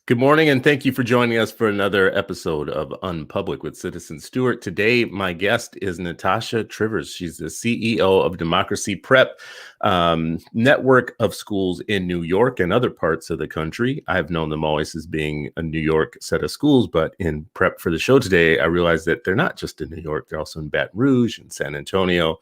Good morning, and thank you for joining us for another episode of Unpublic with Citizen Stewart. Today, my guest is Natasha Trivers. She's the CEO of Democracy Prep, network of schools in New York and other parts of the country. I've known them always as being a New York set of schools, but in prep for the show today, I realized that they're not just in New York. They're also in Baton Rouge and San Antonio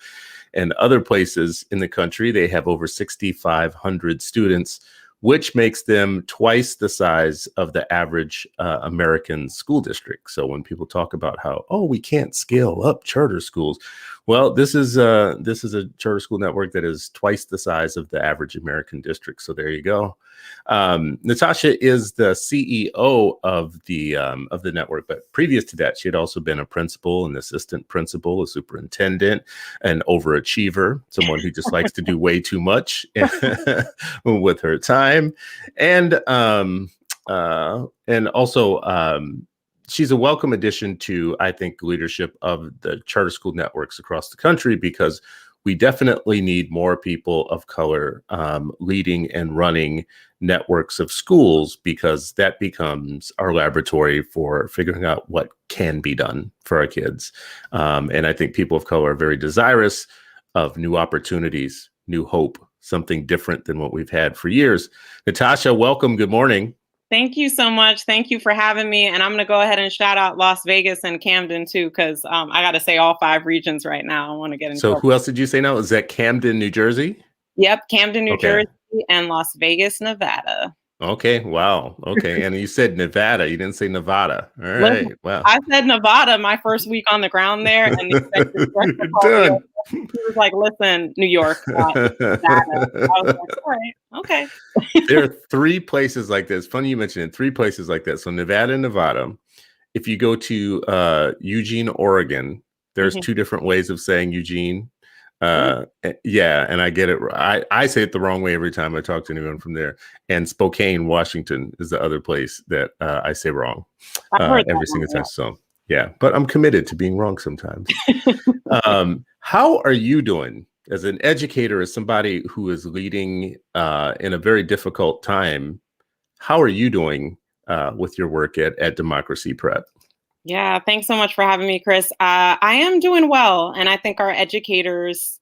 and other places in the country. They have over 6,500 students, which makes them twice the size of the average American school district. So when people talk about how, we can't scale up charter schools, well, this is a charter school network that is twice the size of the average American district. So there you go. Natasha is the CEO of the network, but previous to that, she had also been a principal, an assistant principal, a superintendent, an overachiever, someone who just likes to do way too much with her time, and also she's a welcome addition to, I think, leadership of the charter school networks across the country, because we definitely need more people of color leading and running networks of schools, because that becomes our laboratory for figuring out what can be done for our kids. And I think people of color are very desirous of new opportunities, new hope, something different than what we've had for years. Natasha, welcome. Good morning. Thank you so much. Thank you for having me. And I'm going to go ahead and shout out Las Vegas and Camden, too, because I got to say all 5 regions right now. I want to get into So who else did you say now? Is that Camden, New Jersey? Yep. Camden, New Jersey and Las Vegas, Nevada. Okay. Wow. Okay. And you said Nevada. You didn't say Nevada. All right. Wow. I said Nevada my first week on the ground there. And the he was like, listen, New York. Nevada. I was like, all right. Okay. There are 3 places like this. Funny you mentioned it. 3 places like that. So Nevada and Nevada. If you go to Eugene, Oregon, there's 2 different ways of saying Eugene. Yeah, and I get it. I say it the wrong way every time I talk to anyone from there. And Spokane, Washington is the other place that I say wrong every single time. So yeah, but I'm committed to being wrong sometimes. How are you doing as an educator, as somebody who is leading in a very difficult time? How are you doing with your work at Democracy Prep? Yeah, thanks so much for having me, Chris. I am doing well, and I think our educators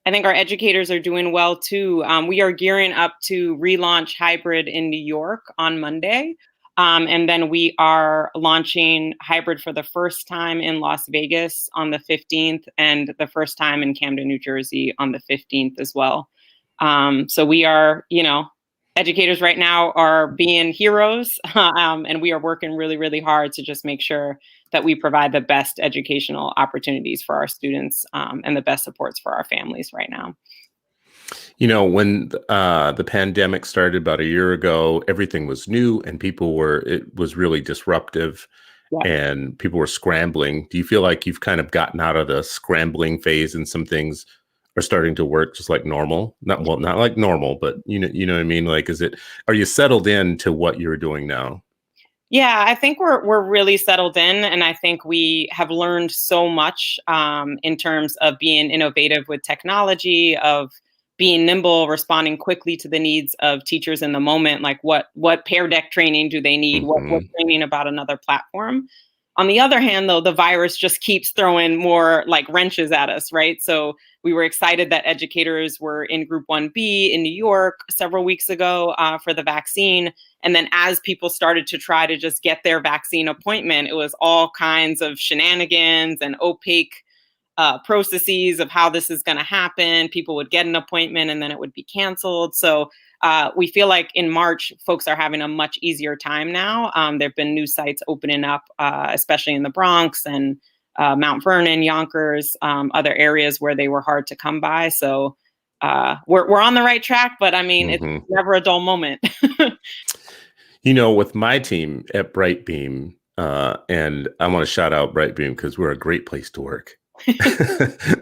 are doing well too. We are gearing up to relaunch hybrid in New York on Monday. And then we are launching hybrid for the first time in Las Vegas on the 15th, and the first time in Camden, New Jersey on the 15th as well. So we are, educators right now are being heroes, and we are working really, really hard to just make sure that we provide the best educational opportunities for our students and the best supports for our families right now. When the pandemic started about a year ago, everything was new and it was really disruptive. Yeah. And people were scrambling. Do you feel like you've kind of gotten out of the scrambling phase and some things are starting to work just like normal? Not like normal, but you know what I mean? Like, are you settled into what you're doing now? Yeah, I think we're really settled in, and I think we have learned so much in terms of being innovative with technology, of being nimble, responding quickly to the needs of teachers in the moment. Like what Pear Deck training do they need? What training about another platform? On the other hand, though, the virus just keeps throwing more like wrenches at us, right? So we were excited that educators were in Group 1B in New York several weeks ago for the vaccine. And then as people started to try to just get their vaccine appointment, it was all kinds of shenanigans and opaque processes of how this is going to happen. People would get an appointment and then it would be canceled. So we feel like in March, folks are having a much easier time now. There have been new sites opening up, especially in the Bronx and Mount Vernon, Yonkers, other areas where they were hard to come by. So we're on the right track, but I mean, it's never a dull moment. With my team at Brightbeam, and I want to shout out Brightbeam because we're a great place to work.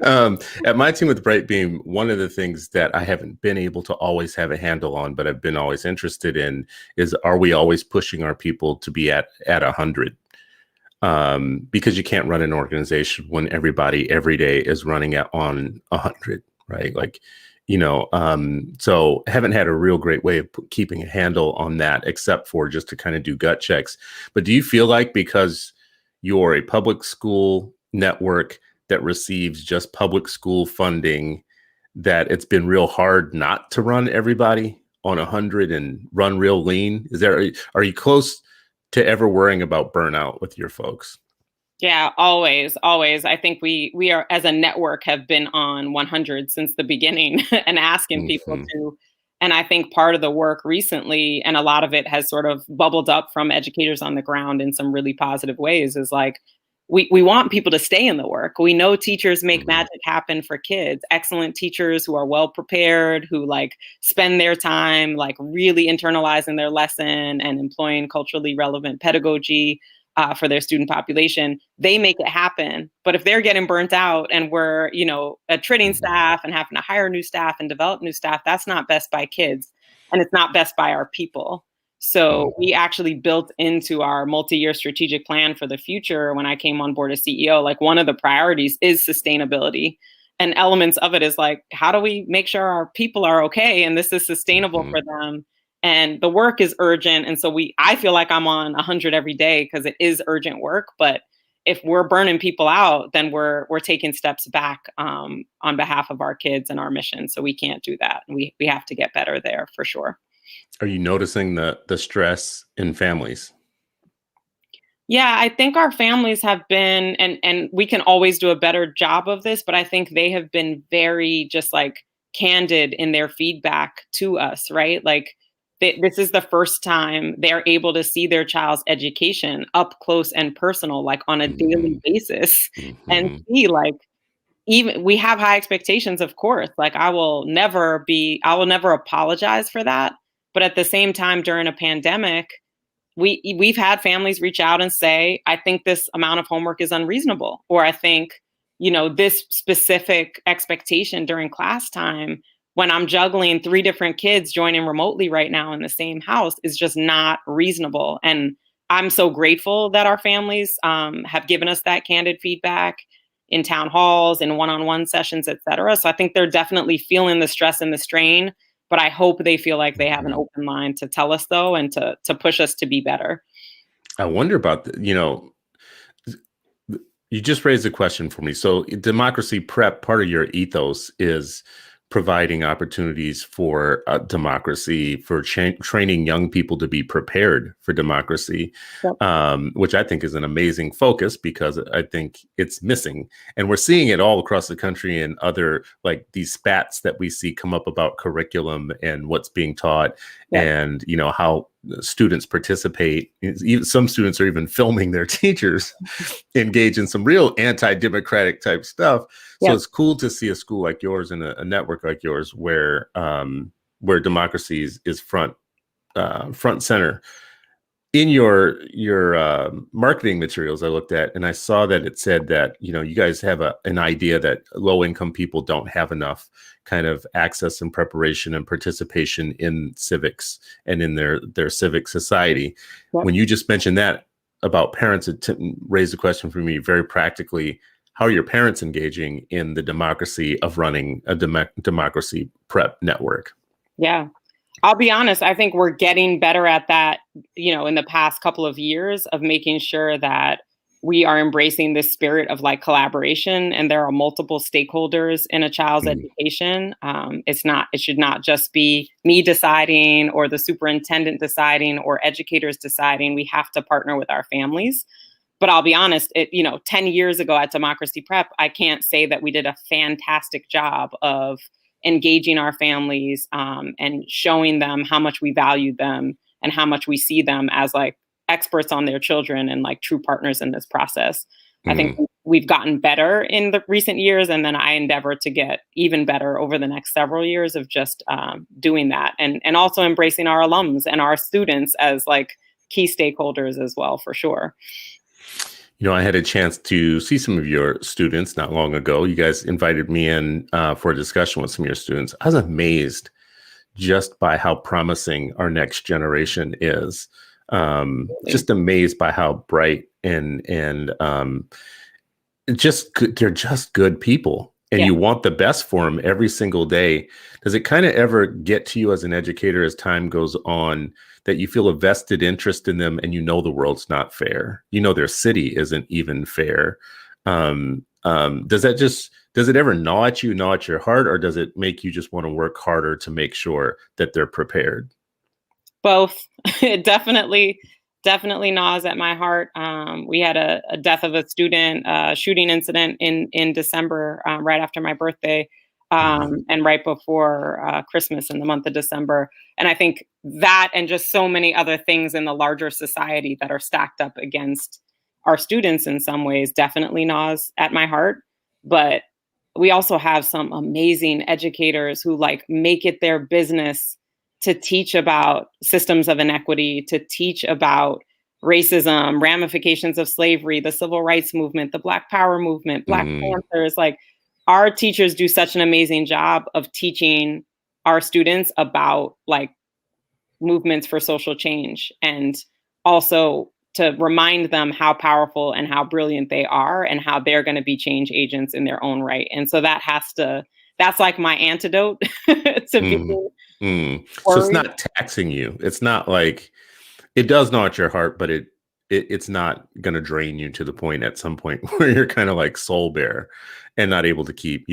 At my team with Brightbeam, one of the things that I haven't been able to always have a handle on, but I've been always interested in, is are we always pushing our people to be at 100? Because you can't run an organization when everybody every day is running on 100, right? Like, So haven't had a real great way of keeping a handle on that, except for just to kind of do gut checks. But do you feel like because you're a public school network that receives just public school funding, that it's been real hard not to run everybody on 100 and run real lean? Are you close to ever worrying about burnout with your folks? Yeah, always, always. I think we are as a network have been on 100 since the beginning and asking people Hmm. to. And I think part of the work recently, and a lot of it has sort of bubbled up from educators on the ground in some really positive ways, is like we want people to stay in the work. We know teachers make Hmm. magic happen for kids. Excellent teachers who are well prepared, who like spend their time like really internalizing their lesson and employing culturally relevant pedagogy for their student population, they make it happen. But if they're getting burnt out and we're, attriting Hmm. staff and having to hire new staff and develop new staff, that's not best by kids and it's not best by our people. So Hmm. we actually built into our multi-year strategic plan for the future when I came on board as CEO, like one of the priorities is sustainability. And elements of it is like, how do we make sure our people are okay and this is sustainable Hmm. for them? And the work is urgent. And so I feel like I'm on 100 every day because it is urgent work. But if we're burning people out, then we're taking steps back on behalf of our kids and our mission. So we can't do that. We have to get better there for sure. Are you noticing the stress in families? Yeah, I think our families have been, and we can always do a better job of this, but I think they have been very just like candid in their feedback to us, right? Like this is the first time they're able to see their child's education up close and personal, like on a daily Hmm. basis, and Hmm. see like even we have high expectations, of course. Like I will never apologize for that. But at the same time, during a pandemic, we've had families reach out and say, I think this amount of homework is unreasonable, or I think, this specific expectation during class time when I'm juggling three different kids joining remotely right now in the same house is just not reasonable. And I'm so grateful that our families have given us that candid feedback in town halls, in one-on-one sessions, et cetera. So I think they're definitely feeling the stress and the strain, but I hope they feel like they have an Hmm. open mind to tell us though, and to push us to be better. I wonder about you just raised a question for me. So, democracy prep, part of your ethos is providing opportunities for democracy, for training young people to be prepared for democracy, Yep. which I think is an amazing focus because I think it's missing. And we're seeing it all across the country and other like these spats that we see come up about curriculum and what's being taught Yep. and, how students participate. Even some students are even filming their teachers engage in some real anti-democratic type stuff. So Yep. it's cool to see a school like yours and a network like yours where democracy is front center. In your marketing materials I looked at, and I saw that it said that you guys have an idea that low income people don't have enough kind of access and preparation and participation in civics and in their civic society. Yep. When you just mentioned that about parents, it raised a question for me very practically. How are your parents engaging in the democracy of running a democracy prep network? Yeah. I'll be honest, I think we're getting better at that, in the past couple of years of making sure that we are embracing this spirit of like collaboration and there are multiple stakeholders in a child's Mm. education. It should not just be me deciding or the superintendent deciding or educators deciding. We have to partner with our families. But I'll be honest, 10 years ago at Democracy Prep, I can't say that we did a fantastic job of engaging our families and showing them how much we value them and how much we see them as like experts on their children and like true partners in this process. I think Mm. we've gotten better in the recent years, and then I endeavor to get even better over the next several years of just doing that, and also embracing our alums and our students as like key stakeholders as well, for sure. I had a chance to see some of your students not long ago. You guys invited me in for a discussion with some of your students. I was amazed just by how promising our next generation is. Just amazed by how bright and just good, they're just good people. and Yeah. you want the best for them every single day. Does it kind of ever get to you as an educator as time goes on that you feel a vested interest in them and you know the world's not fair? You know their city isn't even fair. Does it ever gnaw at you, gnaw at your heart, or does it make you just want to work harder to make sure that they're prepared? Both. It definitely gnaws at my heart. We had a death of a student, shooting incident in December, right after my birthday, and right before Christmas in the month of December. And I think that, and just so many other things in the larger society that are stacked up against our students in some ways, definitely gnaws at my heart. But we also have some amazing educators who like make it their business to teach about systems of inequity, to teach about racism, ramifications of slavery, the civil rights movement, the Black Power movement, Black Panthers. Like, our teachers do such an amazing job of teaching our students about like movements for social change, and also to remind them how powerful and how brilliant they are and how they're going to be change agents in their own right. And so that's like my antidote to being So it's worried. not taxing you. It's not like, it does gnaw at your heart, but it's not going to drain you to the point at some point where you're kind of like soul bare and not able to keep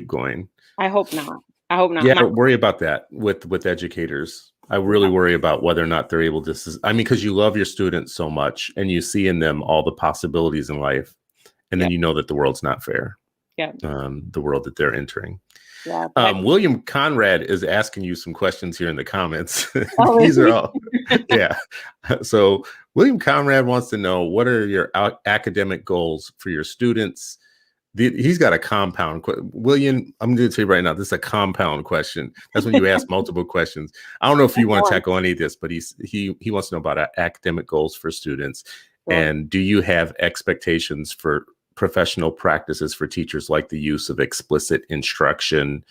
going. I hope not. I hope not. Yeah, I worry about that with educators. I really worry about whether or not they're able to. I mean, because you love your students so much and you see in them all the possibilities in life, and then you know that the world's not fair. Yeah. The world that they're entering. Yeah. William Conrad is asking you some questions here in the comments. Oh, These are all, yeah. So William Conrad wants to know, what are your academic goals for your students? He's got a compound. William, I'm going to tell you right now, this is a compound question. That's when you ask multiple questions. I don't know if you want to tackle any of this, but he wants to know about academic goals for students. Sure. And do you have expectations for professional practices for teachers, like the use of explicit instruction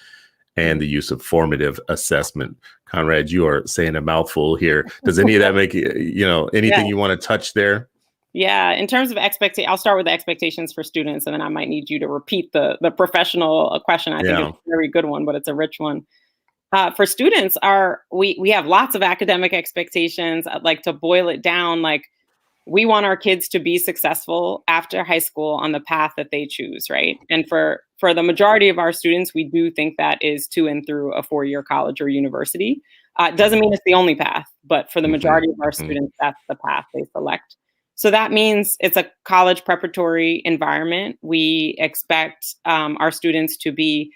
and the use of formative assessment? Conrad, you are saying a mouthful here. Does any of that make anything you want to touch there? Yeah, in terms of I'll start with the expectations for students, and then I might need you to repeat the professional question. I think it's a very good one, but it's a rich one. For students, we have lots of academic expectations. I'd like to boil it down. Like, we want our kids to be successful after high school on the path that they choose, right? And for the majority of our students, we do think that is to and through a 4-year college or university. Doesn't mean it's the only path, but for the majority of our students, that's the path they select. So that means it's a college preparatory environment. We expect our students to be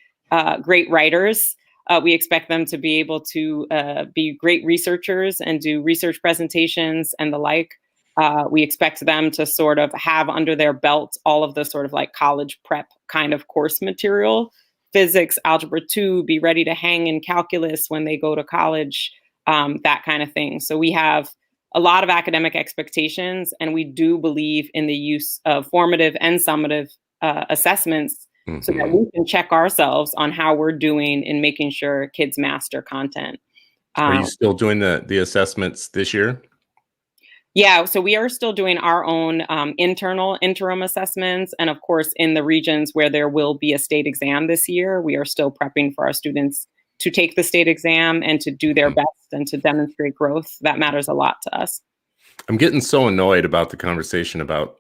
great writers. We expect them to be able to be great researchers and do research presentations and the like. We expect them to sort of have under their belt all of the sort of like college prep kind of course material, physics, algebra 2, be ready to hang in calculus when they go to college, that kind of thing. So we have a lot of academic expectations, and we do believe in the use of formative and summative assessments so that we can check ourselves on how we're doing in making sure kids master content. Are you still doing the assessments this year? Yeah, so we are still doing our own internal interim assessments. And of course, in the regions where there will be a state exam this year, we are still prepping for our students to take the state exam and to do their best and to demonstrate growth. That matters a lot to us. I'm getting so annoyed about the conversation about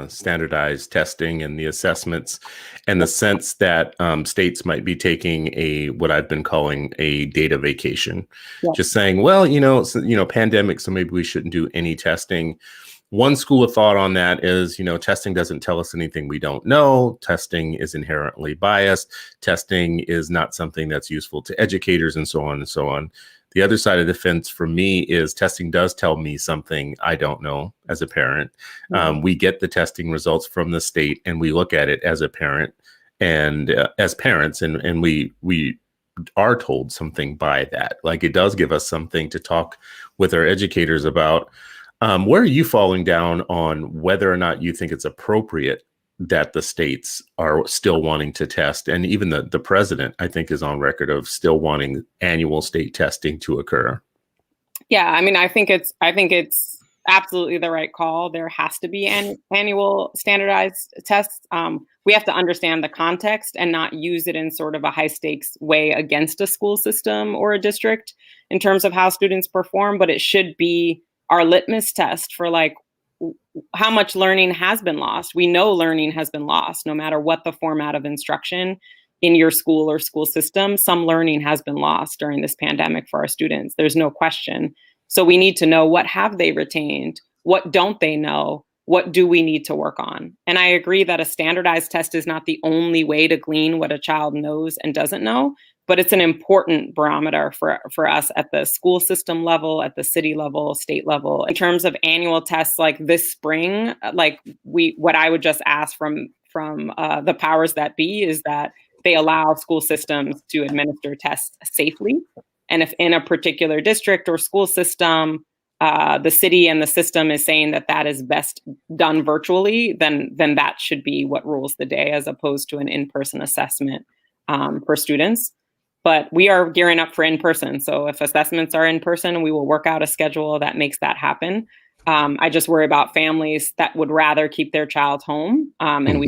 standardized testing and the assessments, and the sense that states might be taking what I've been calling a data vacation. Just saying, well, pandemic, so maybe we shouldn't do any testing. One school of thought on that is, testing doesn't tell us anything we don't know. Testing is inherently biased. Testing is not something that's useful to educators, and so on and so on. The other side of the fence for me is testing does tell me something I don't know as a parent. We get the testing results from the state, and we look at it as a parent and as parents, and we are told something by that. Like, it does give us something to talk with our educators about. Where are you falling down on whether or not you think it's appropriate that the states are still wanting to test? And even the president, I think, is on record of still wanting annual state testing to occur. Yeah, I mean, I think it's absolutely the right call. There has to be annual standardized tests. We have to understand the context and not use it in sort of a high stakes way against a school system or a district in terms of how students perform, but it should be our litmus test for like how much learning has been lost. We know learning has been lost no matter what the format of instruction in your school or school system. Some learning has been lost during this pandemic for our students. There's no question. So we need to know, what have they retained? What don't they know? What do we need to work on? And I agree that a standardized test is not the only way to glean what a child knows and doesn't know, but it's an important barometer for us at the school system level, at the city level, state level. In terms of annual tests like this spring, like what I would just ask from the powers that be is that they allow school systems to administer tests safely. And if in a particular district or school system, the city and the system is saying that that is best done virtually, then that should be what rules the day, as opposed to an in-person assessment for students. But we are gearing up for in-person. So if assessments are in person, we will work out a schedule that makes that happen. I just worry about families that would rather keep their child home, and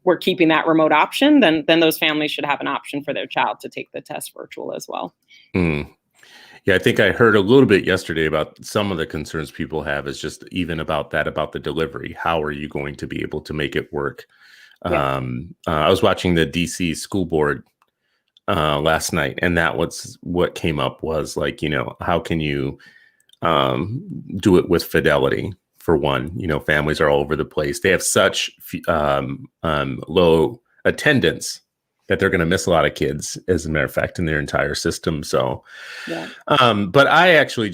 we're keeping that remote option. Then those families should have an option for their child to take the test virtual as well. Yeah, I think I heard a little bit yesterday about some of the concerns people have is just even about the delivery. How are you going to be able to make it work? Yeah. I was watching the DC school board last night, and that was what came up was like, how can you do it with fidelity? For one, families are all over the place. They have such low attendance that they're going to miss a lot of kids, as a matter of fact, in their entire system. So, yeah. But I actually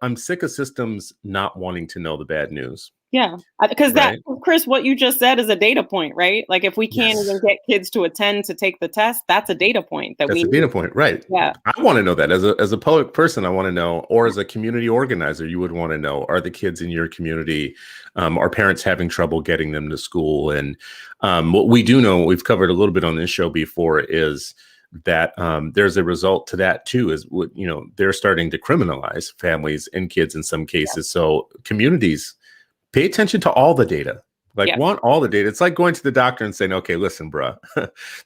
I'm sick of systems not wanting to know the bad news. Yeah, because Chris, what you just said is a data point, right? Like if we can't even get kids to attend to take the test, that's a data point. That's a data point, right? Yeah, I want to know that as a public person. I want to know, or as a community organizer, you would want to know: are the kids in your community, are parents having trouble getting them to school? And what we do know, we've covered a little bit on this show before, is that there's a result to that too. Is they're starting to criminalize families and kids in some cases. So communities, pay attention to all the data. Want all the data. It's like going to the doctor and saying, okay, listen, bruh,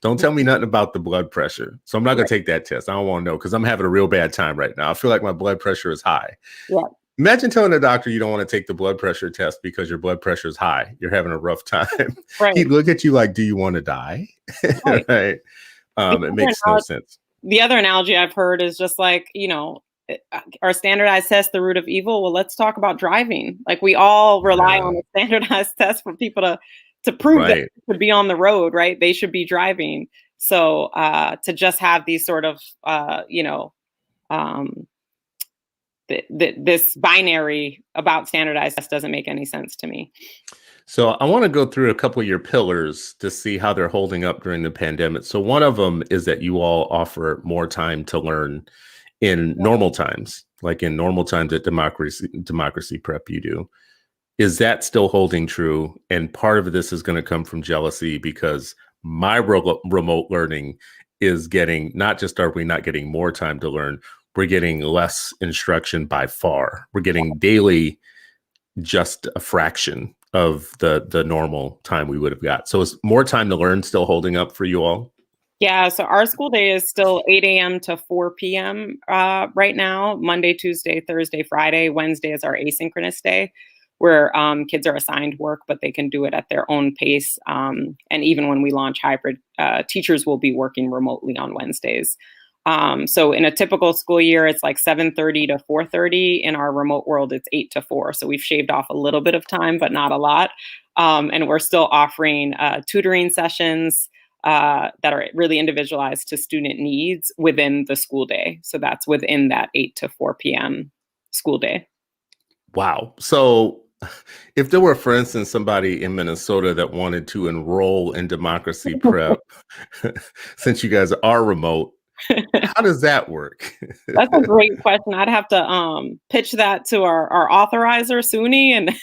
don't tell me nothing about the blood pressure. So I'm not going to take that test. I don't want to know because I'm having a real bad time right now. I feel like my blood pressure is high. Yeah. Imagine telling a doctor you don't want to take the blood pressure test because your blood pressure is high. You're having a rough time. Right. He'd look at you like, do you want to die? Right. Right. It makes no sense. The other analogy I've heard is just like, are standardized tests the root of evil? Well, let's talk about driving. Like we all rely on a standardized test for people to prove that to be on the road, right? They should be driving. So to just have these sort of, this binary about standardized tests doesn't make any sense to me. So I want to go through a couple of your pillars to see how they're holding up during the pandemic. So one of them is that you all offer more time to learn in normal times, like in normal times at Democracy Prep you do. Is that still holding true? And part of this is going to come from jealousy because my remote learning is getting, not just are we not getting more time to learn, we're getting less instruction by far. We're getting daily just a fraction of the normal time we would have got. So is more time to learn still holding up for you all? Yeah, so our school day is still 8 a.m. to 4 p.m. Right now, Monday, Tuesday, Thursday, Friday. Wednesday is our asynchronous day where kids are assigned work, but they can do it at their own pace. And even when we launch hybrid, teachers will be working remotely on Wednesdays. So in a typical school year, it's like 7:30 to 4:30. In our remote world, it's 8 to 4. So we've shaved off a little bit of time, but not a lot. And we're still offering tutoring sessions that are really individualized to student needs within the school day. So that's within that 8 to 4 p.m. school day. Wow. So if there were, for instance, somebody in Minnesota that wanted to enroll in Democracy Prep, since you guys are remote, how does that work? That's a great question. I'd have to pitch that to our authorizer, SUNY, and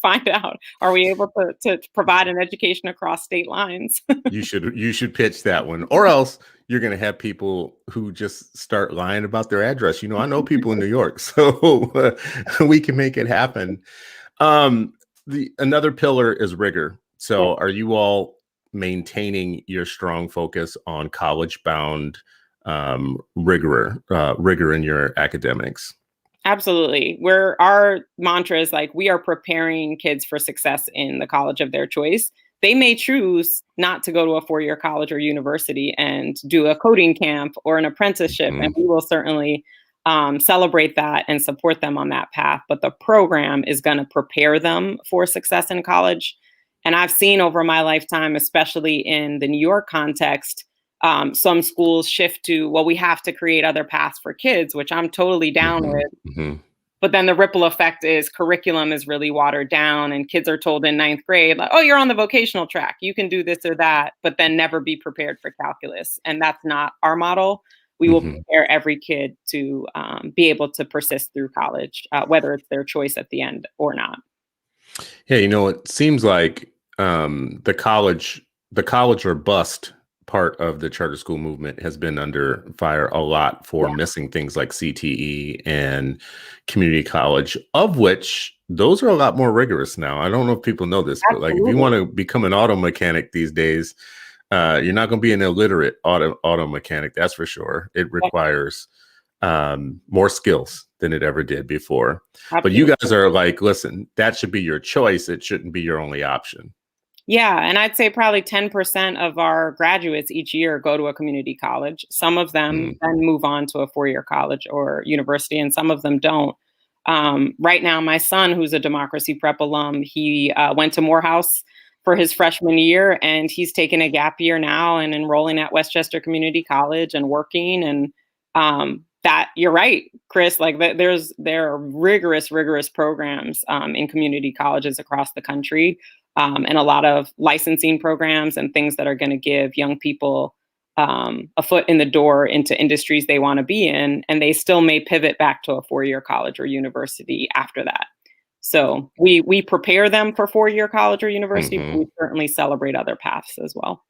find out, are we able to provide an education across state lines? You should pitch that one, or else you're going to have people who just start lying about their address. You know, I know people in New York, so we can make it happen. The another pillar is rigor. Yeah. So are you all maintaining your strong focus on college-bound rigor in your academics? Absolutely. Our mantra is like we are preparing kids for success in the college of their choice. They may choose not to go to a four-year college or university and do a coding camp or an apprenticeship, and Mhm, we will certainly celebrate that and support them on that path. But the program is going to prepare them for success in college. And I've seen over my lifetime, especially in the New York context, some schools shift to, well, we have to create other paths for kids, which I'm totally down mhm, with. mhm, But then the ripple effect is curriculum is really watered down, and kids are told in ninth grade, like, oh, you're on the vocational track. You can do this or that, but then never be prepared for calculus. And that's not our model. We will mhm. prepare every kid to be able to persist through college, whether it's their choice at the end or not. Yeah, you know, it seems like the college or bust part of the charter school movement has been under fire a lot for Yeah, missing things like CTE and community college, of which those are a lot more rigorous now. I don't know if people know this, but like if you absolutely. want to become an auto mechanic these days, you're not going to be an illiterate auto mechanic, that's for sure. It Yeah, requires more skills than it ever did before. But you absolutely. guys are like, listen, that should be your choice. It shouldn't be your only option. Yeah, and I'd say probably 10% of our graduates each year go to a community college. Some of them Mm, then move on to a four-year college or university, and some of them don't. Right now, my son, who's a Democracy Prep alum, he went to Morehouse for his freshman year, and he's taking a gap year now and enrolling at Westchester Community College and working. And that you're right, Chris. Like there are rigorous programs in community colleges across the country, and a lot of licensing programs and things that are going to give young people a foot in the door into industries they want to be in, and they still may pivot back to a four-year college or university after that. So we prepare them for four-year college or university, but mhm. we certainly celebrate other paths as well.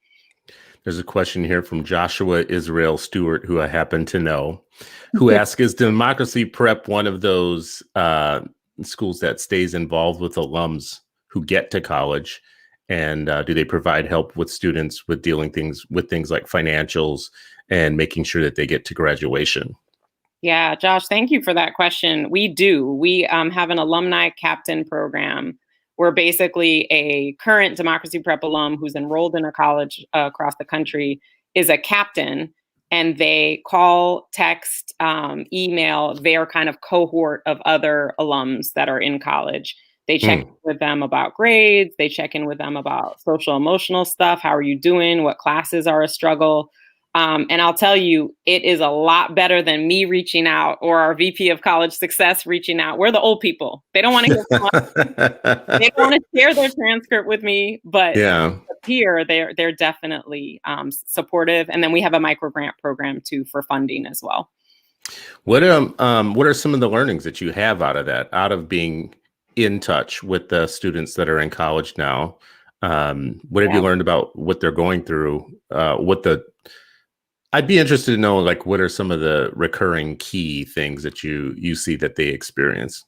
There's a question here from Joshua Israel Stewart, who I happen to know, who asks, is Democracy Prep one of those schools that stays involved with alums who get to college? And do they provide help with students with dealing with things like financials and making sure that they get to graduation? Yeah, Josh, thank you for that question. We do. We have an alumni captain program where basically a current Democracy Prep alum who's enrolled in a college across the country is a captain, and they call, text, email their kind of cohort of other alums that are in college. They check Mm. in with them about grades, they check in with them about social emotional stuff. How are you doing? What classes are a struggle? And I'll tell you, it is a lot better than me reaching out or our VP of College Success reaching out. We're the old people. They don't want to hear from us. They don't want to share their transcript with me, but Yeah. here they're definitely supportive. And then we have a micro grant program too for funding as well. What are some of the learnings that you have out of that, out of being in touch with the students that are in college now? What have you Yeah. learned about what they're going through? I'd be interested to know, like, what are some of the recurring key things that you see that they experience?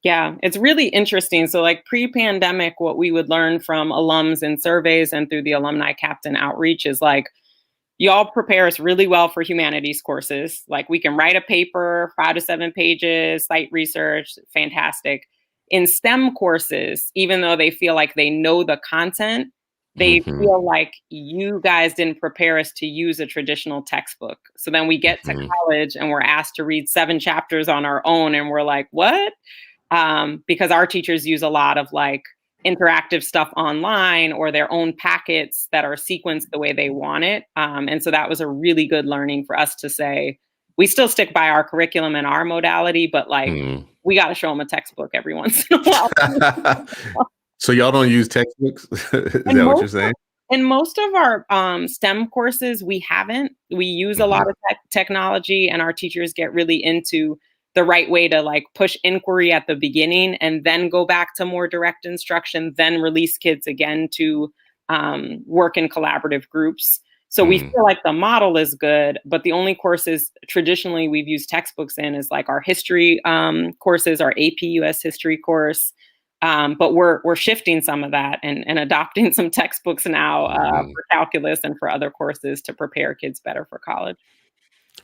Yeah, it's really interesting. So, like pre-pandemic, what we would learn from alums in surveys and through the alumni captain outreach is like, y'all prepare us really well for humanities courses. Like we can write a paper, 5 to 7 pages, cite research, fantastic. In STEM courses, even though they feel like they know the content, they Hmm. feel like you guys didn't prepare us to use a traditional textbook. So then we get to Hmm. college and we're asked to read 7 chapters on our own, and we're like, what? Because our teachers use a lot of like interactive stuff online or their own packets that are sequenced the way they want it. And so that was a really good learning for us to say, we still stick by our curriculum and our modality, but like Hmm. we got to show them a textbook every once in a while. So y'all don't use textbooks? Is And that what you're most saying? in most of our STEM courses, we haven't. We use a Hmm. lot of technology, and our teachers get really into the right way to like push inquiry at the beginning and then go back to more direct instruction, then release kids again to work in collaborative groups. So we feel like the model is good, but the only courses traditionally we've used textbooks in is like our history courses, our AP US history course. But we're shifting some of that and adopting some textbooks now for calculus and for other courses to prepare kids better for college.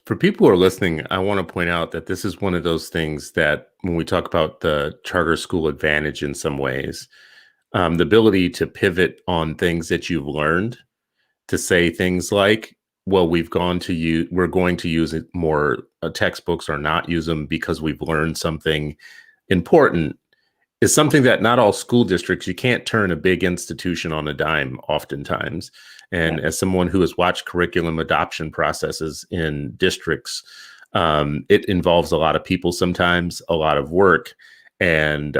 For people who are listening, I want to point out that this is one of those things that when we talk about the charter school advantage in some ways, the ability to pivot on things that you've learned, to say things like, well, we're going to use it more textbooks or not use them because we've learned something important, is something that not all school districts, you can't turn a big institution on a dime oftentimes. And as someone who has watched curriculum adoption processes in districts, it involves a lot of people, sometimes a lot of work. And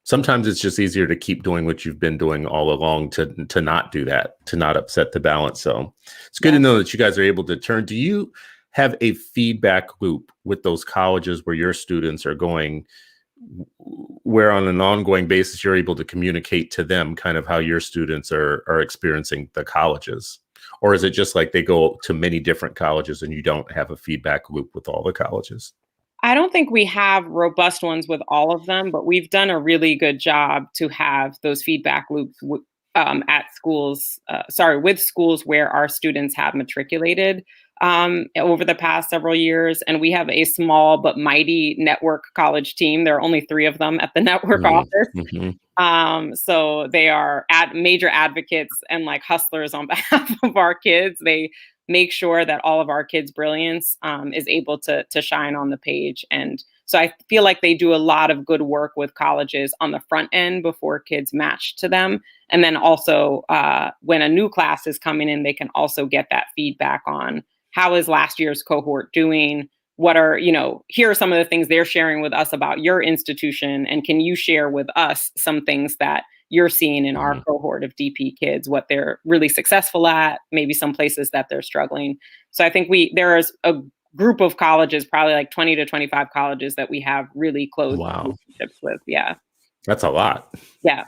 sometimes it's just easier to keep doing what you've been doing all along, to not do that, to not upset the balance. So it's good to know that you guys are able to turn. Do you have a feedback loop with those colleges where your students are going, where on an ongoing basis you're able to communicate to them kind of how your students are experiencing the colleges? Or is it just like they go to many different colleges and you don't have a feedback loop with all the colleges? I don't think we have robust ones with all of them, but we've done a really good job to have those feedback loops at schools, with schools where our students have matriculated over the past several years. And we have a small but mighty network college team. There are only 3 of them at the network office. So they are major advocates and like hustlers on behalf of our kids. They make sure that all of our kids' brilliance is able to shine on the page. And so I feel like they do a lot of good work with colleges on the front end before kids match to them. And then also when a new class is coming in, they can also get that feedback on how is last year's cohort doing? What are, here are some of the things they're sharing with us about your institution. And can you share with us some things that you're seeing in our cohort of DP kids, what they're really successful at, maybe some places that they're struggling. So I think there is a group of colleges, probably like 20 to 25 colleges that we have really close relationships with. Yeah. That's a lot. Yeah.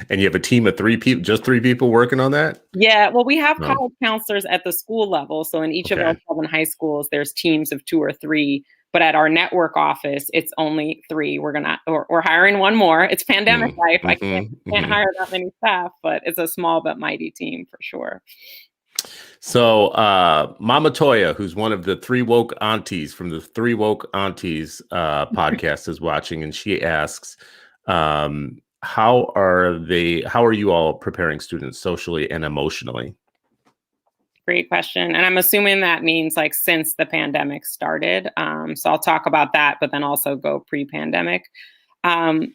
And you have a team of 3 people, just 3 people working on that? Yeah. Well, we have college counselors at the school level. So in each of our 7 high schools, there's teams of 2 or 3. But at our network office, it's only 3. We're hiring 1 more. It's pandemic life. I can't hire that many staff, but it's a small but mighty team for sure. So Mama Toya, who's one of the 3 woke aunties from the 3 woke aunties podcast, is watching, and she asks, how are you all preparing students socially and emotionally? Great question. And I'm assuming that means like since the pandemic started. So I'll talk about that, but then also go pre-pandemic.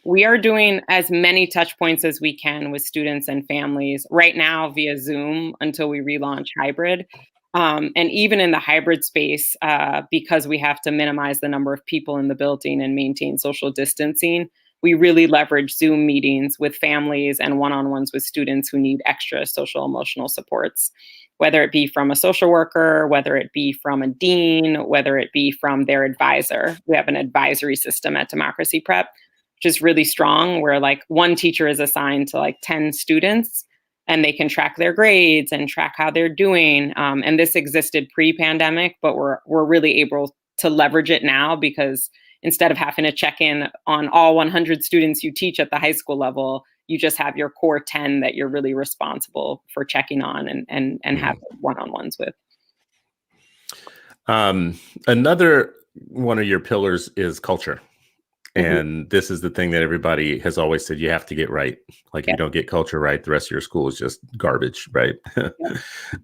We are doing as many touch points as we can with students and families right now via Zoom until we relaunch hybrid. And even in the hybrid space, because we have to minimize the number of people in the building and maintain social distancing, we really leverage Zoom meetings with families and one-on-ones with students who need extra social emotional supports, whether it be from a social worker, whether it be from a dean, whether it be from their advisor. We have an advisory system at Democracy Prep, which is really strong, where like one teacher is assigned to like 10 students and they can track their grades and track how they're doing. And this existed pre-pandemic, but we're really able to leverage it now because instead of having to check in on all 100 students you teach at the high school level, you just have your core 10 that you're really responsible for checking on and have one-on-ones with. Another one of your pillars is culture. And this is the thing that everybody has always said you have to get right. Like if you don't get culture right, the rest of your school is just garbage, right?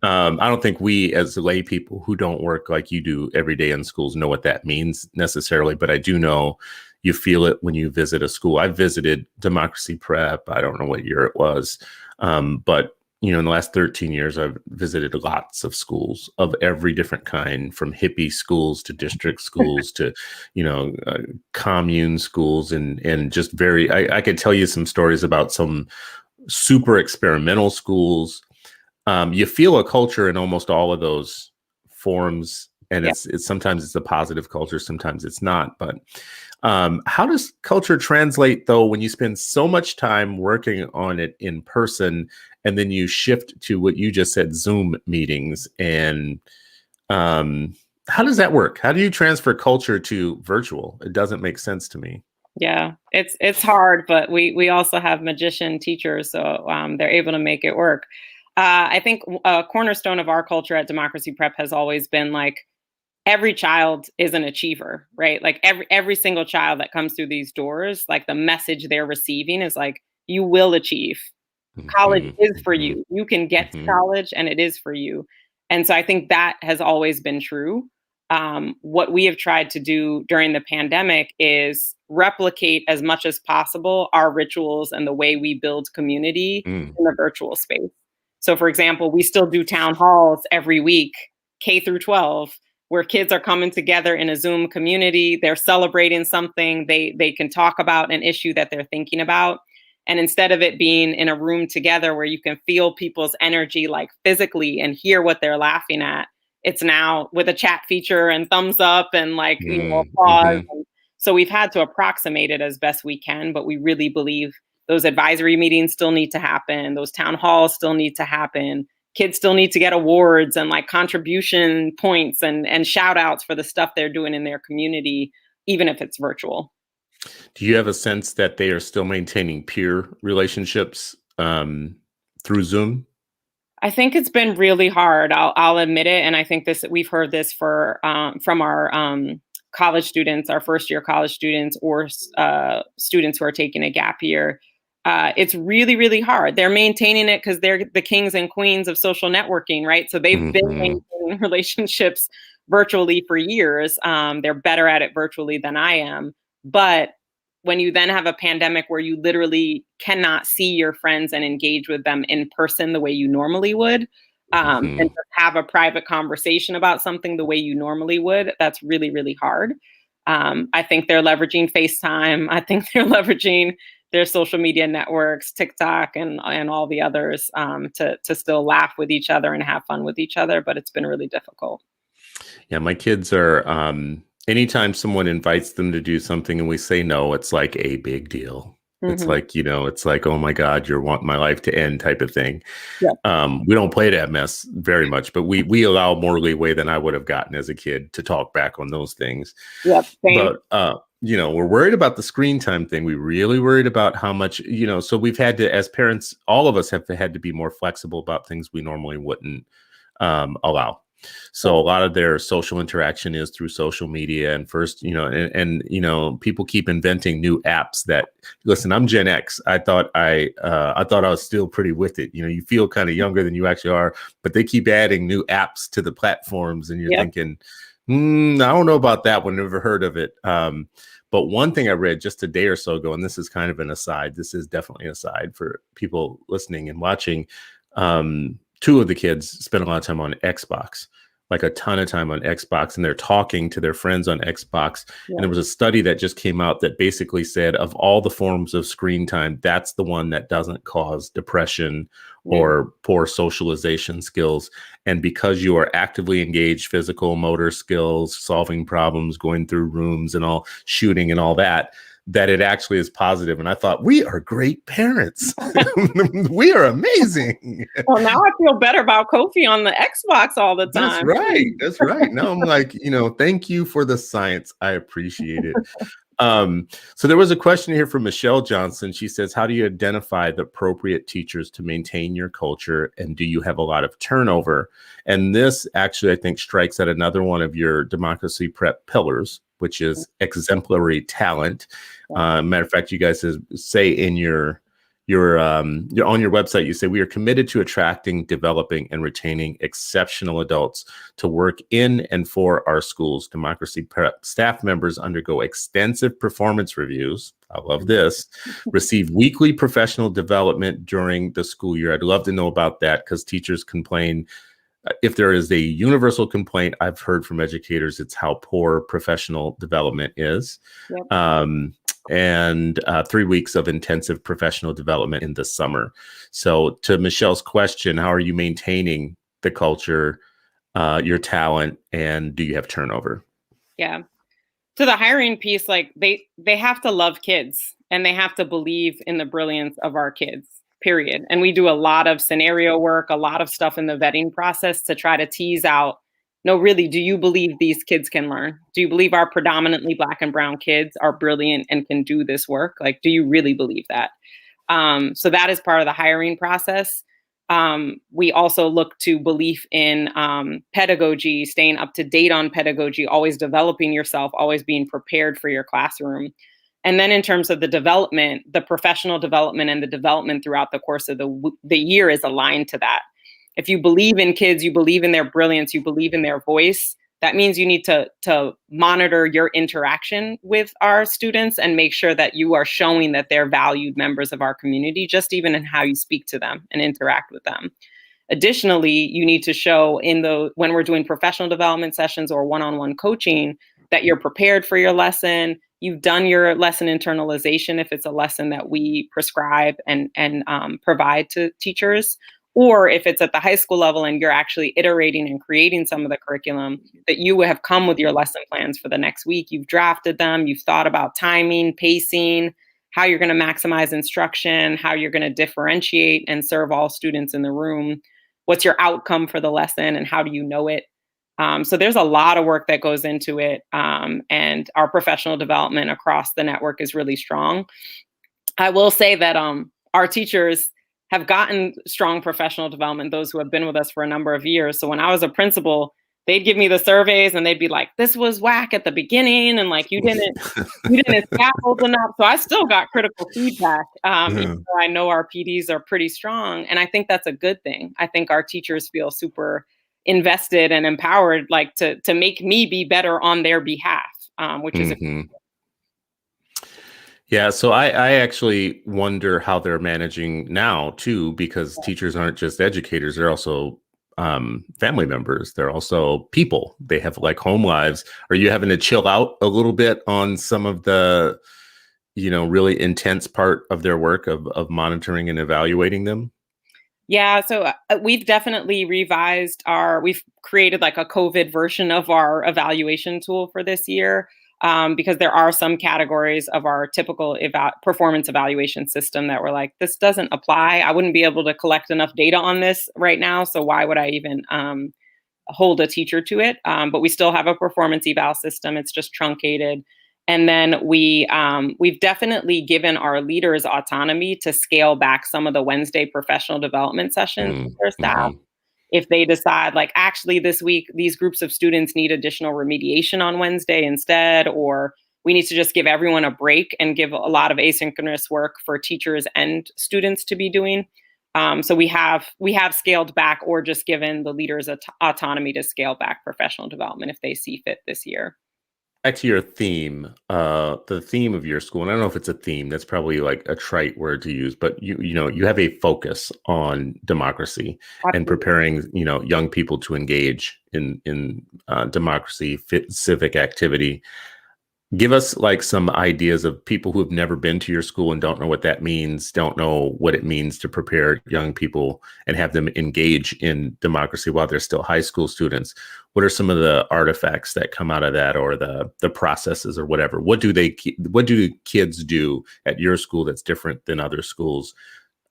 I don't think we as lay people who don't work like you do every day in schools know what that means necessarily. But I do know you feel it when you visit a school. I visited Democracy Prep. I don't know what year it was. But in the last 13 years, I've visited lots of schools of every different kind, from hippie schools to district schools to, commune schools, and just I could tell you some stories about some super experimental schools. You feel a culture in almost all of those forms, and it's sometimes it's a positive culture, sometimes it's not. But how does culture translate, though, when you spend so much time working on it in person and then you shift to what you just said, Zoom meetings. And how does that work? How do you transfer culture to virtual? It doesn't make sense to me. Yeah, it's hard, but we also have magician teachers, so they're able to make it work. I think a cornerstone of our culture at Democracy Prep has always been like every child is an achiever, right? Like every single child that comes through these doors, like the message they're receiving is like, you will achieve. College Mhm, is for mhm, you. You can get to mhm, college and it is for you. And so I think that has always been true. What we have tried to do during the pandemic is replicate as much as possible our rituals and the way we build community mm, in the virtual space. So, for example, we still do town halls every week, K through 12, where kids are coming together in a Zoom community. They're celebrating something. They can talk about an issue that they're thinking about. And instead of it being in a room together where you can feel people's energy like physically and hear what they're laughing at, it's now with a chat feature and thumbs up and like, mm, applause. mhm. And so we've had to approximate it as best we can, but we really believe those advisory meetings still need to happen. Those town halls still need to happen. Kids still need to get awards and like contribution points and shout outs for the stuff they're doing in their community, even if it's virtual. Do you have a sense that they are still maintaining peer relationships through Zoom? I think it's been really hard. I'll admit it, and I think this we've heard this from our college students, our first year college students, or students who are taking a gap year. It's really really hard. They're maintaining it because they're the kings and queens of social networking, right? So they've been Mhm, maintaining relationships virtually for years. They're better at it virtually than I am, but when you then have a pandemic where you literally cannot see your friends and engage with them in person the way you normally would, and mhm. just have a private conversation about something the way you normally would, that's really, really hard. I think they're leveraging FaceTime. I think they're leveraging their social media networks, TikTok and all the others, to still laugh with each other and have fun with each other. But it's been really difficult. Yeah, my kids are, anytime someone invites them to do something and we say no, it's like a big deal. It's Hmm. like, it's like, oh my God, you're wanting my life to end type of thing. Yep. We don't play that mess very much, but we allow more leeway than I would have gotten as a kid to talk back on those things. Yep. Same. But we're worried about the screen time thing. We really worried about how much, so we've had to, as parents, all of us have had to be more flexible about things we normally wouldn't allow. So a lot of their social interaction is through social media and first, and people keep inventing new apps that listen, I'm Gen X. I thought I was still pretty with it. You feel kind of younger than you actually are, but they keep adding new apps to the platforms and you're Yep. thinking, I don't know about that one. Never heard of it. But one thing I read just a day or so ago, and this is kind of an aside, this is definitely an aside for people listening and watching. Two of the kids spent a lot of time on Xbox, like a ton of time on Xbox, and they're talking to their friends on Xbox. And there Yep. was a study that just came out that basically said of all the forms of screen time, that's the one that doesn't cause depression Mm. or poor socialization skills. And because you are actively engaged, physical, motor skills, solving problems, going through rooms and all, shooting and all that, that it actually is positive. And I thought, we are great parents. We are amazing. Well, now I feel better about Kofi on the Xbox all the That's time. right. That's right. Now I'm like, thank you for the science. I appreciate it. So there was a question here from Michelle Johnson. She says, how do you identify the appropriate teachers to maintain your culture? And do you have a lot of turnover? And this actually, I think, strikes at another one of your democracy prep pillars, which is exemplary talent. Matter of fact, you guys say in you're on your website, you say we are committed to attracting, developing, and retaining exceptional adults to work in and for our schools. Democracy Prep staff members undergo extensive performance reviews. I love this. Receive weekly professional development during the school year. I'd love to know about that because teachers complain. If there is a universal complaint I've heard from educators, it's how poor professional development is. Yep. And 3 weeks of intensive professional development in the summer. So to Michelle's question, how are you maintaining the culture, your talent, and do you have turnover? Yeah. To the hiring piece, like they have to love kids and they have to believe in the brilliance of our kids. period. And we do a lot of scenario work, a lot of stuff in the vetting process to try to tease out, no, really, do you believe these kids can learn? Do you believe our predominantly Black and brown kids are brilliant and can do this work? Like, do you really believe that? So that is part of the hiring process. We also look to belief in pedagogy, staying up to date on pedagogy, always developing yourself, always being prepared for your classroom. And then in terms of the development, the professional development and the development throughout the course of the year is aligned to that. If you believe in kids, you believe in their brilliance, you believe in their voice, that means you need to monitor your interaction with our students and make sure that you are showing that they're valued members of our community, just even in how you speak to them and interact with them. Additionally, you need to show when we're doing professional development sessions or one-on-one coaching that you're prepared for your lesson, you've done your lesson internalization if it's a lesson that we prescribe and provide to teachers, or if it's at the high school level and you're actually iterating and creating some of the curriculum, that you have come with your lesson plans for the next week. You've drafted them, you've thought about timing, pacing, how you're going to maximize instruction, how you're going to differentiate and serve all students in the room. What's your outcome for the lesson and how do you know it? So there's a lot of work that goes into it. And our professional development across the network is really strong. I will say that our teachers have gotten strong professional development, those who have been with us for a number of years. So when I was a principal, they'd give me the surveys and they'd be like, this was whack at the beginning. And like, you didn't scaffold enough. So I still got critical feedback. Even though I know our PDs are pretty strong. And I think that's a good thing. I think our teachers feel super invested and empowered, like to make me be better on their behalf, which is Yeah, so I actually wonder how they're managing now too, because teachers aren't just educators; they're also family members. They're also people. They have like home lives. Are you having to chill out a little bit on some of the, really intense part of their work of monitoring and evaluating them? Yeah, so we've definitely we've created like a COVID version of our evaluation tool for this year. Because there are some categories of our typical performance evaluation system that were like, this doesn't apply. I wouldn't be able to collect enough data on this right now. So why would I even hold a teacher to it? But we still have a performance eval system. It's just truncated. And then we've definitely given our leaders autonomy to scale back some of the Wednesday professional development sessions with their staff. If they decide like, actually this week, these groups of students need additional remediation on Wednesday instead, or we need to just give everyone a break and give a lot of asynchronous work for teachers and students to be doing. So we have scaled back or just given the leaders autonomy to scale back professional development if they see fit this year. Back to your theme, the theme of your school, and I don't know if it's a theme, that's probably like a trite word to use, but you have a focus on democracy. Absolutely. And preparing, young people to engage in democracy, civic activity. Give us like some ideas of people who have never been to your school and don't know what that means, don't know what it means to prepare young people and have them engage in democracy while they're still high school students. What are some of the artifacts that come out of that, or the processes, or whatever? What do kids do at your school that's different than other schools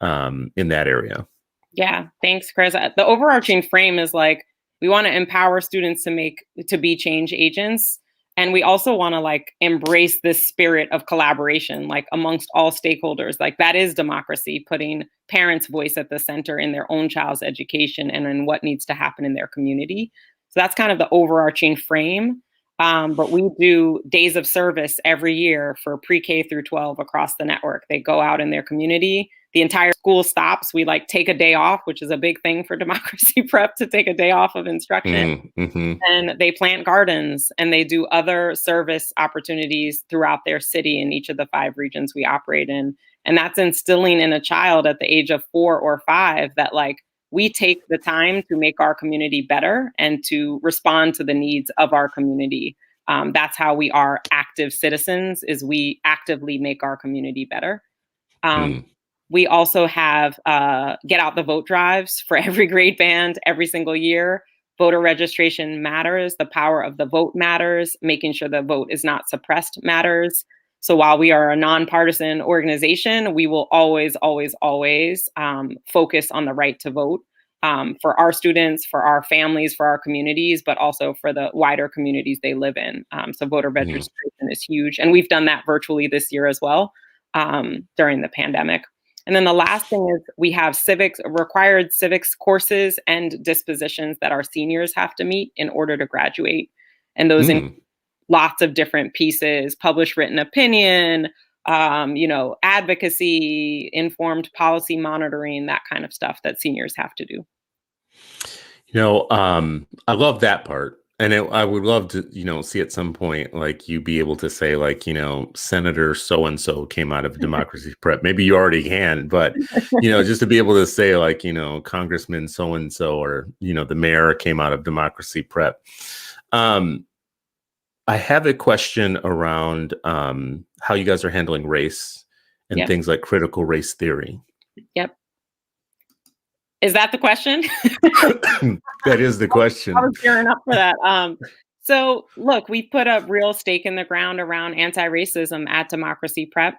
in that area? Yeah, thanks, Chris. The overarching frame is like, we want to empower students to be change agents. And we also want to like embrace this spirit of collaboration, like amongst all stakeholders. Like that is democracy, putting parents' voice at the center in their own child's education and in what needs to happen in their community. So that's kind of the overarching frame. But we do days of service every year for pre-K through 12 across the network. They go out in their community. The entire school stops. We like take a day off, which is a big thing for democracy prep, to take a day off of instruction. And they plant gardens and they do other service opportunities throughout their city in each of the 5 regions we operate in. And that's instilling in a child at the age of 4 or 5 that like, we take the time to make our community better and to respond to the needs of our community. That's how we are active citizens, is we actively make our community better. We also have get out the vote drives for every grade band every single year. Voter registration matters. The power of the vote matters. Making sure the vote is not suppressed matters. So while we are a nonpartisan organization, we will always, always, always focus on the right to vote for our students, for our families, for our communities, but also for the wider communities they live in. So voter registration is huge. And we've done that virtually this year as well during the pandemic. And then the last thing is we have required civics courses and dispositions that our seniors have to meet in order to graduate. And those include lots of different pieces: published written opinion, advocacy, informed policy monitoring, that kind of stuff that seniors have to do. I love that part. And I would love to, see at some point, like you be able to say like, Senator so-and-so came out of Democracy Prep. Maybe you already can, but, just to be able to say like, Congressman so-and-so or, the mayor came out of Democracy Prep. I have a question around how you guys are handling race and things like critical race theory. Yep. Is that the question? That is the question. I was gearing up for that. So look, we put a real stake in the ground around anti-racism at Democracy Prep.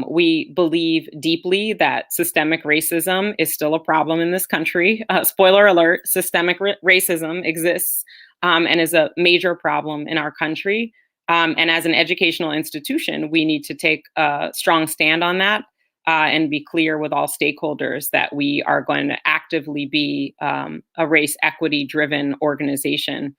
We believe deeply that systemic racism is still a problem in this country. Spoiler alert, systemic racism exists and is a major problem in our country. And as an educational institution, we need to take a strong stand on that. And be clear with all stakeholders that we are going to actively be a race equity driven organization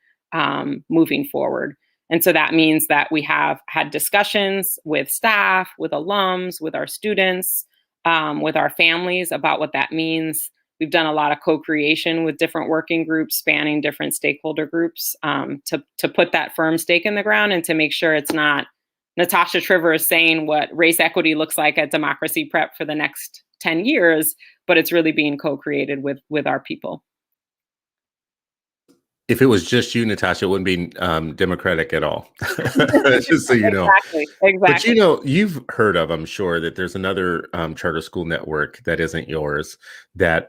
moving forward. And so that means that we have had discussions with staff, with alums, with our students, with our families about what that means. We've done a lot of co-creation with different working groups spanning different stakeholder groups to put that firm stake in the ground and to make sure it's not Natasha Trivers saying what race equity looks like at Democracy Prep for the next 10 years, but it's really being co-created with our people. If it was just you, Natasha, it wouldn't be democratic at all. Just so you know. Exactly. But you've heard of, I'm sure, that there's another charter school network that isn't yours that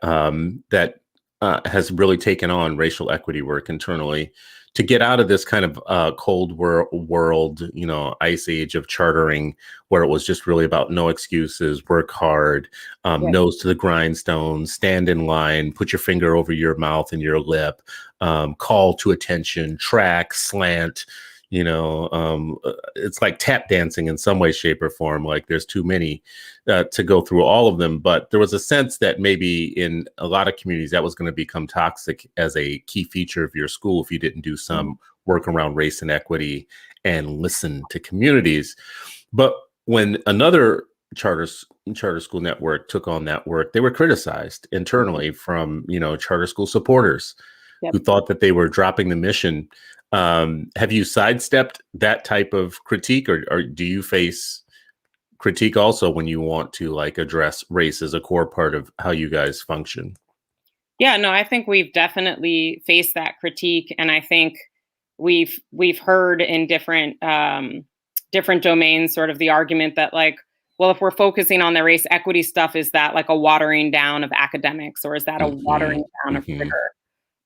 has really taken on racial equity work internally to get out of this kind of cold world, ice age of chartering, where it was just really about no excuses, work hard, nose to the grindstone, stand in line, put your finger over your mouth and your lip, call to attention, track, slant. It's like tap dancing in some way, shape, or form. Like there's too many to go through all of them. But there was a sense that maybe in a lot of communities that was going to become toxic as a key feature of your school if you didn't do some work around race and equity and listen to communities. But when another charter school network took on that work, they were criticized internally from charter school supporters who thought that they were dropping the mission. Have you sidestepped that type of critique, or do you face critique also when you want to address race as a core part of how you guys function? Yeah, no, I think we've definitely faced that critique, and I think we've heard in different domains sort of the argument that well, if we're focusing on the race equity stuff, is that like a watering down of academics, or is that a watering down of rigor?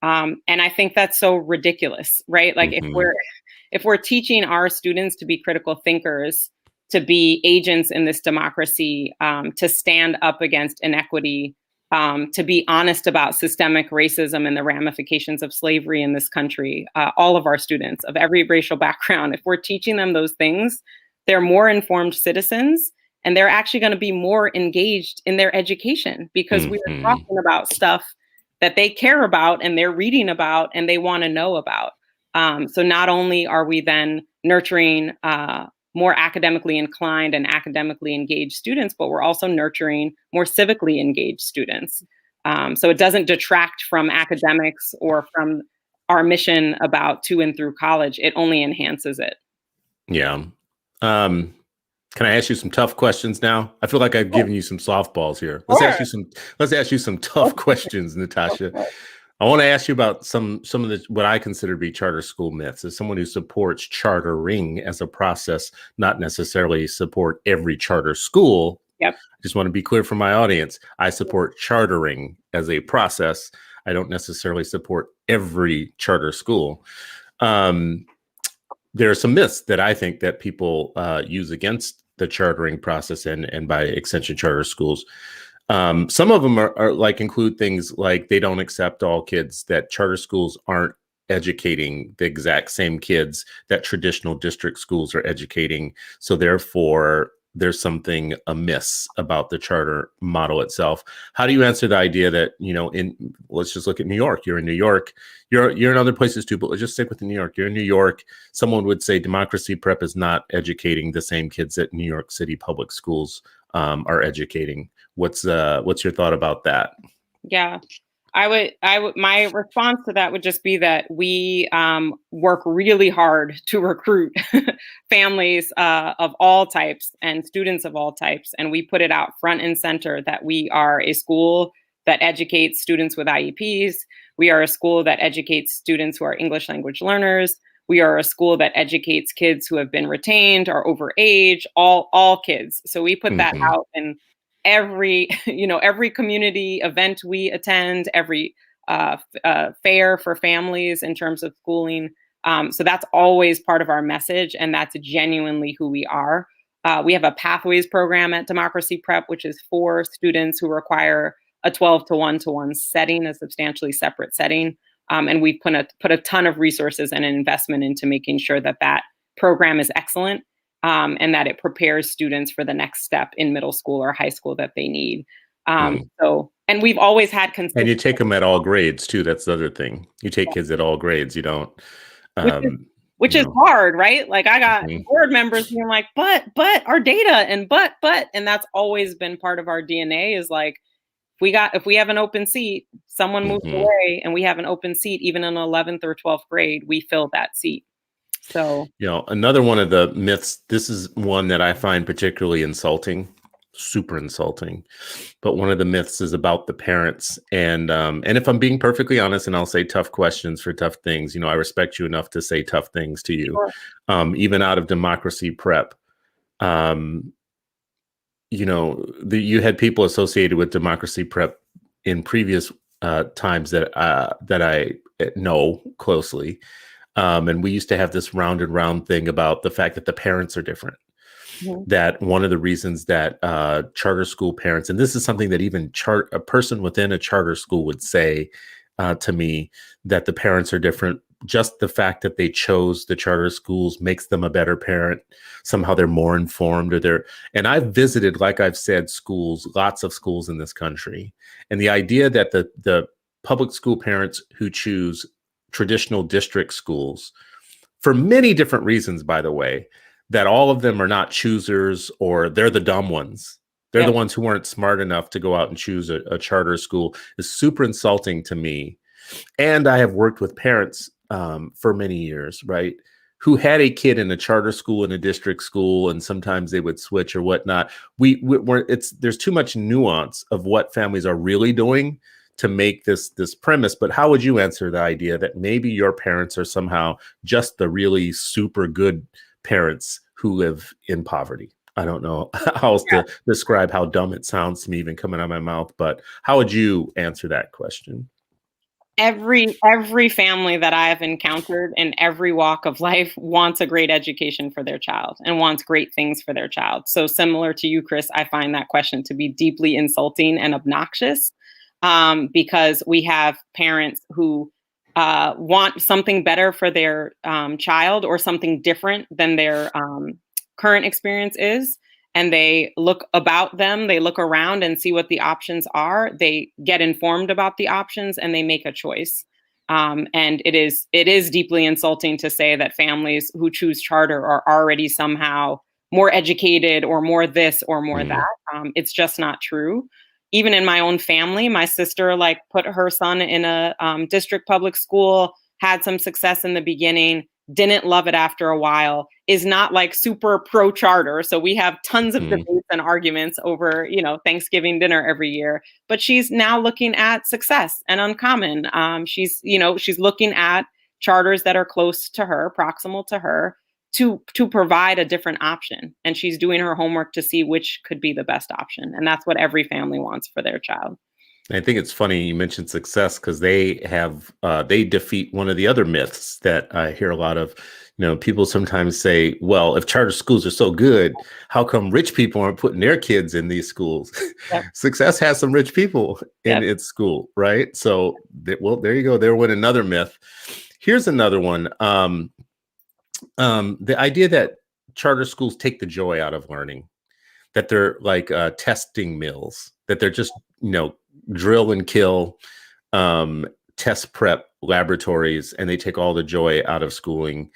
And I think that's so ridiculous, right? Like if we're teaching our students to be critical thinkers, to be agents in this democracy, to stand up against inequity, to be honest about systemic racism and the ramifications of slavery in this country, all of our students of every racial background, if we're teaching them those things, they're more informed citizens, and they're actually going to be more engaged in their education because we are talking about stuff that they care about and they're reading about and they want to know about. So not only are we then nurturing more academically inclined and academically engaged students, but we're also nurturing more civically engaged students. So it doesn't detract from academics or from our mission about to and through college. It only enhances it. Yeah. Can I ask you some tough questions now? I feel like I've given you some softballs here. Let's ask you some tough questions, Natasha. I want to ask you about some of the what I consider to be charter school myths. As someone who supports chartering as a process, not necessarily support every charter school. Yep. I just want to be clear for my audience. I support chartering as a process. I don't necessarily support every charter school. there are some myths that I think that people use against the chartering process and by extension charter schools. Some of them are like include things like they don't accept all kids, that charter schools aren't educating the exact same kids that traditional district schools are educating. So therefore, there's something amiss about the charter model itself. How do you answer the idea that, let's just look at New York. You're in New York. You're in other places too, but let's just stick with New York. You're in New York. Someone would say democracy prep is not educating the same kids that New York City public schools are educating. What's your thought about that? Yeah. My response to that would just be that we work really hard to recruit families of all types and students of all types. And we put it out front and center that we are a school that educates students with IEPs. We are a school that educates students who are English language learners. We are a school that educates kids who have been retained or over age, all kids. So we put that out in every every community event we attend, every fair for families in terms of schooling. So that's always part of our message, and that's genuinely who we are. We have a pathways program at Democracy Prep, which is for students who require a 12 to 1-to-1 setting, a substantially separate setting. And we put a ton of resources and an investment into making sure that that program is excellent. And that it prepares students for the next step in middle school or high school that they need. And we've always had consistent. And you take them at all grades too. That's the other thing. You take kids at all grades. You don't. Which is hard, right? Like I got board members being like, but our data and and that's always been part of our DNA is like, if we have an open seat, someone moves away and we have an open seat, even in 11th or 12th grade, we fill that seat. So, another one of the myths, this is one that I find particularly insulting, super insulting. But one of the myths is about the parents. And if I'm being perfectly honest, and I'll say tough questions for tough things, I respect you enough to say tough things to you, even out of Democracy Prep. You had people associated with Democracy Prep in previous times that I know closely. And we used to have this round and round thing about the fact that the parents are different. That one of the reasons that charter school parents, and this is something that even a person within a charter school would say to me, that the parents are different. Just the fact that they chose the charter schools makes them a better parent. Somehow they're more informed, and I've visited, like I've said, schools, lots of schools in this country. And the idea that the public school parents who choose traditional district schools, for many different reasons, by the way, that all of them are not choosers, or they're the dumb ones. They're the ones who weren't smart enough to go out and choose a charter school, is super insulting to me. And I have worked with parents for many years, right, who had a kid in a charter school and a district school, and sometimes they would switch or whatnot. There's too much nuance of what families are really doing to make this premise. But how would you answer the idea that maybe your parents are somehow just the really super good parents who live in poverty? I don't know how else to describe how dumb it sounds to me even coming out of my mouth, but how would you answer that question? Every family that I have encountered in every walk of life wants a great education for their child and wants great things for their child. So similar to you, Chris, I find that question to be deeply insulting and obnoxious, because we have parents who want something better for their child, or something different than their current experience is. And they look around and see what the options are. They get informed about the options and they make a choice. And it is deeply insulting to say that families who choose charter are already somehow more educated or more this or more that. It's just not true. Even in my own family, my sister put her son in a district public school, had some success in the beginning, didn't love it after a while, is not super pro charter. So we have tons of debates and arguments over, Thanksgiving dinner every year, but she's now looking at Success and Uncommon. She's looking at charters that are close to her, proximal to her, to provide a different option. And she's doing her homework to see which could be the best option. And that's what every family wants for their child. I think it's funny you mentioned success because they defeat one of the other myths that I hear a lot of. People sometimes say, well, if charter schools are so good, how come rich people aren't putting their kids in these schools? Yep. Success has some rich people in Yep. its school, right? So, well, there you go. There went another myth. Here's another one. The idea that charter schools take the joy out of learning, that they're like testing mills, that they're just, drill and kill, test prep laboratories, and they take all the joy out of schooling.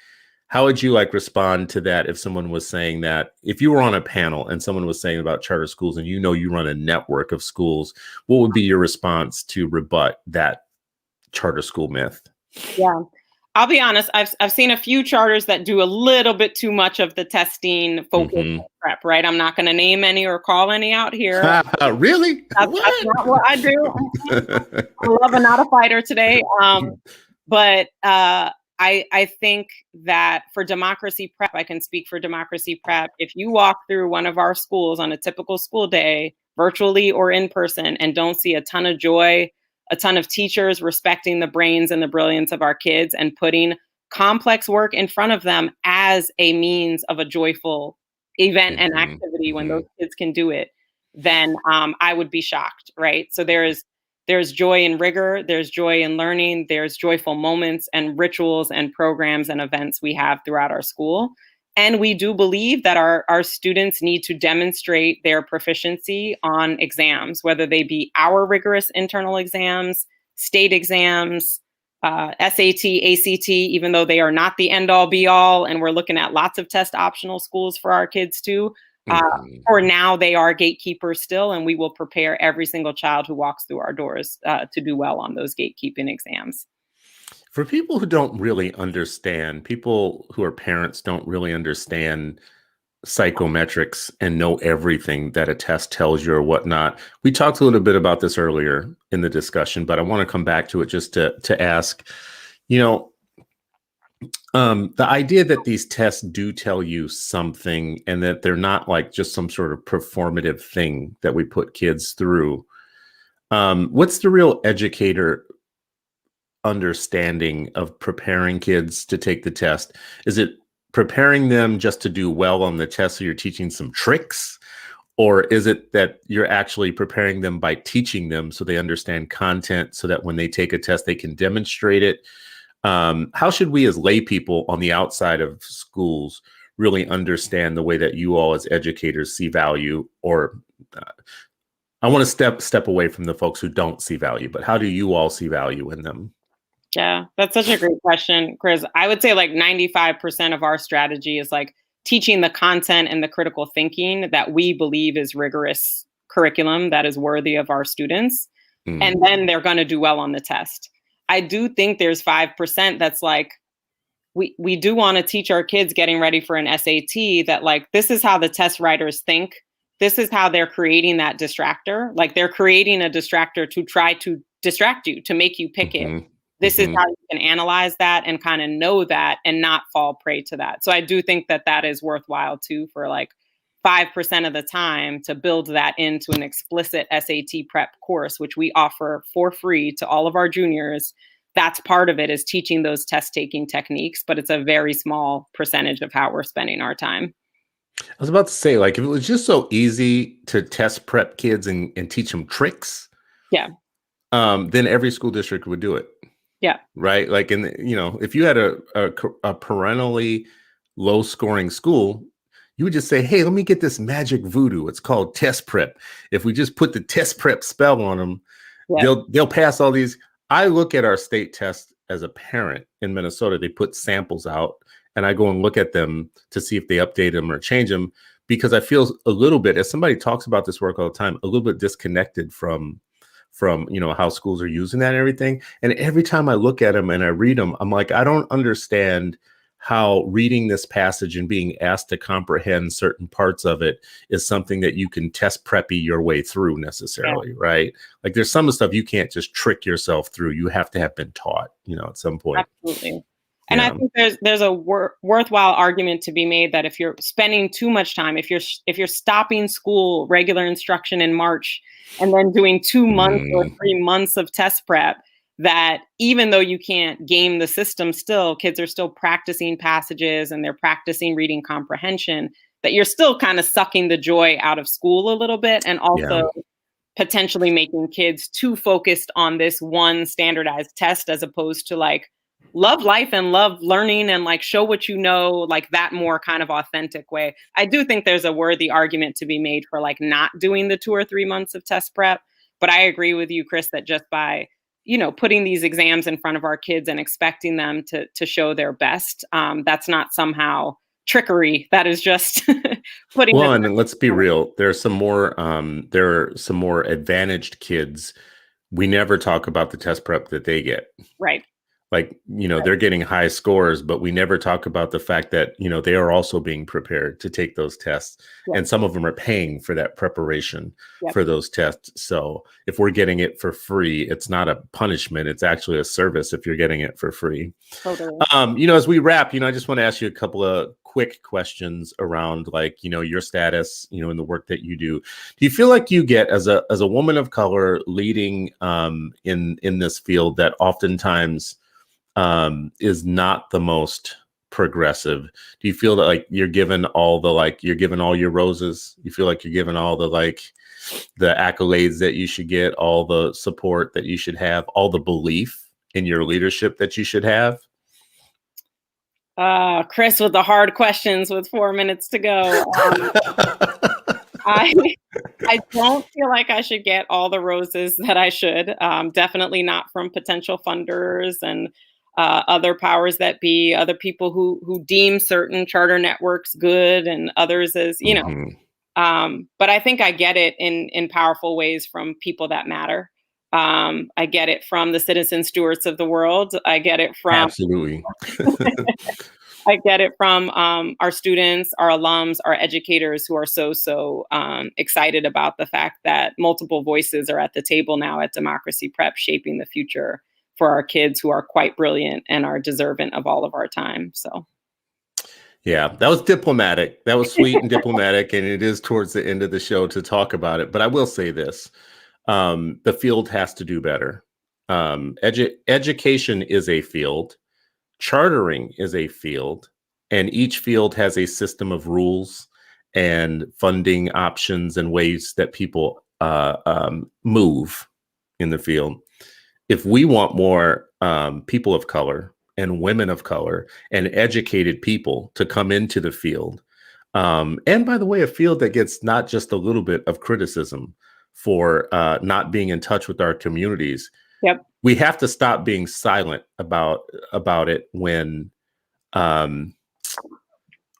How would you respond to that if someone was saying that, if you were on a panel and someone was saying about charter schools and you run a network of schools, what would be your response to rebut that charter school myth? Yeah. I'll be honest, I've seen a few charters that do a little bit too much of the testing focus prep, right? I'm not going to name any or call any out here. Really? That's not what I do. I love a not a fighter today. But I think that for Democracy Prep, I can speak for Democracy Prep. If you walk through one of our schools on a typical school day, virtually or in person, and don't see a ton of joy, a ton of teachers respecting the brains and the brilliance of our kids and putting complex work in front of them as a means of a joyful event and activity when those kids can do it, then I would be shocked, right? So there's joy in rigor, there's joy in learning, there's joyful moments and rituals and programs and events we have throughout our school. And we do believe that our students need to demonstrate their proficiency on exams, whether they be our rigorous internal exams, state exams, SAT, ACT, even though they are not the end all be all. And we're looking at lots of test optional schools for our kids too. For now, they are gatekeepers still, and we will prepare every single child who walks through our doors to do well on those gatekeeping exams. For people who don't really understand, people who are parents don't really understand psychometrics and know everything that a test tells you or whatnot. We talked a little bit about this earlier in the discussion, but I want to come back to it just to ask, the idea that these tests do tell you something and that they're not like just some sort of performative thing that we put kids through. What's the real educator understanding of preparing kids to take the test? Is it preparing them just to do well on the test so you're teaching some tricks? Or is it that you're actually preparing them by teaching them so they understand content so that when they take a test, they can demonstrate it? How should we as lay people on the outside of schools really understand the way that you all as educators see value? Or I want to step away from the folks who don't see value, but how do you all see value in them? Yeah, that's such a great question, Chris. I would say 95% of our strategy is teaching the content and the critical thinking that we believe is rigorous curriculum that is worthy of our students. And then they're going to do well on the test. I do think there's 5% that's we do want to teach our kids getting ready for an SAT that this is how the test writers think. This is how they're creating that distractor. They're creating a distractor to try to distract you, to make you pick it. This is how you can analyze that and kind of know that and not fall prey to that. So I do think that that is worthwhile too, for 5% of the time, to build that into an explicit SAT prep course, which we offer for free to all of our juniors. That's part of it, is teaching those test taking techniques, but it's a very small percentage of how we're spending our time. I was about to say, if it was just so easy to test prep kids and teach them tricks, then every school district would do it. Yeah. Right. If you had a perennially low scoring school, you would just say, hey, let me get this magic voodoo. It's called test prep. If we just put the test prep spell on them, they'll pass all these. I look at our state test as a parent in Minnesota. They put samples out and I go and look at them to see if they update them or change them, because I feel a little bit, as somebody talks about this work all the time, a little bit disconnected from how schools are using that and everything. And every time I look at them and I read them, I'm like, I don't understand how reading this passage and being asked to comprehend certain parts of it is something that you can test preppy your way through necessarily, right? There's some of the stuff you can't just trick yourself through. You have to have been taught, at some point. Absolutely. And I Yeah. think there's a worthwhile argument to be made that if you're spending too much time, if you're stopping school regular instruction in March and then doing 2 months or Mm, 3 months of test prep, that even though you can't game the system, still kids are still practicing passages and they're practicing reading comprehension. That you're still kind of sucking the joy out of school a little bit, and yeah. also potentially making kids too focused on this one standardized test as opposed to like love life and love learning and like show what you know, like that more kind of authentic way. I do think there's a worthy argument to be made for like not doing the 2 or 3 months of test prep. But I agree with you, Chris, that just by putting these exams in front of our kids and expecting them to show their best, that's not somehow trickery. That is just putting Well, them and let's be real. There are some more advantaged kids. We never talk about the test prep that they get. right. Like, they're getting high scores, but we never talk about the fact that, they are also being prepared to take those tests. Yep. And some of them are paying for that preparation Yep. for those tests. So if we're getting it for free, it's not a punishment. It's actually a service if you're getting it for free. Totally. As we wrap, I just want to ask you a couple of quick questions around like, your status, in the work that you do. Do you feel like you get as a woman of color leading in this field that oftentimes is not the most progressive? Do you feel that like you're given all your roses? You feel like you're given all the accolades that you should get, all the support that you should have, all the belief in your leadership that you should have? Chris with the hard questions with 4 minutes to go. I I don't feel like I should get all the roses that I should. Definitely not from potential funders and other powers that be, other people who deem certain charter networks good and others as Mhm. But I think I get it in powerful ways from people that matter. I get it from the citizen stewards of the world. I get it from Absolutely. our students, our alums, our educators who are so excited about the fact that multiple voices are at the table now at Democracy Prep, shaping the future for our kids who are quite brilliant and are deserving of all of our time. So, Yeah, that was diplomatic. That was sweet and diplomatic, and it is towards the end of the show to talk about it. But I will say this: the field has to do better. Education is a field. Chartering is a field, and each field has a system of rules and funding options and ways that people move in the field. If we want more people of color and women of color and educated people to come into the field, and by the way, a field that gets not just a little bit of criticism for not being in touch with our communities, yep. we have to stop being silent about it when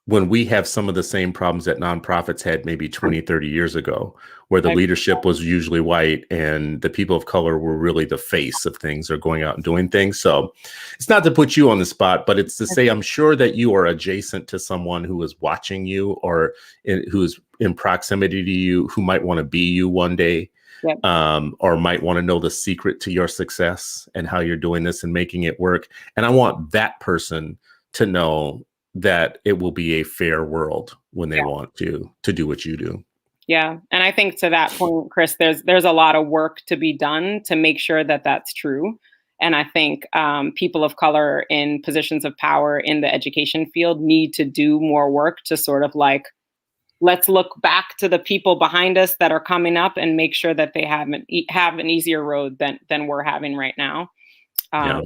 we have some of the same problems that nonprofits had maybe 20, 30 years ago, where the leadership was usually white and the people of color were really the face of things or going out and doing things. So it's not to put you on the spot, but it's to say, I'm sure that you are adjacent to someone who is watching you or who's in proximity to you, who might want to be you one day. Yep. Or might want to know the secret to your success and how you're doing this and making it work. And I want that person to know that it will be a fair world when they want to do what you do. Yeah. And I think to that point, Chris, there's a lot of work to be done to make sure that that's true. And I think people of color in positions of power in the education field need to do more work to sort of like, let's look back to the people behind us that are coming up and make sure that they have an easier road than we're having right now. Yeah.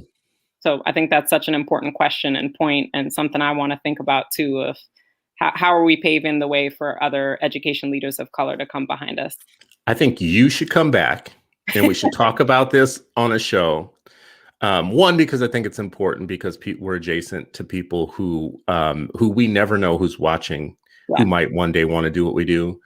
So I think that's such an important question and point, and something I want to think about too, of how are we paving the way for other education leaders of color to come behind us? I think you should come back and we should talk about this on a show. One, because I think it's important because we're adjacent to people who we never know who's watching, who might one day want to do what we do.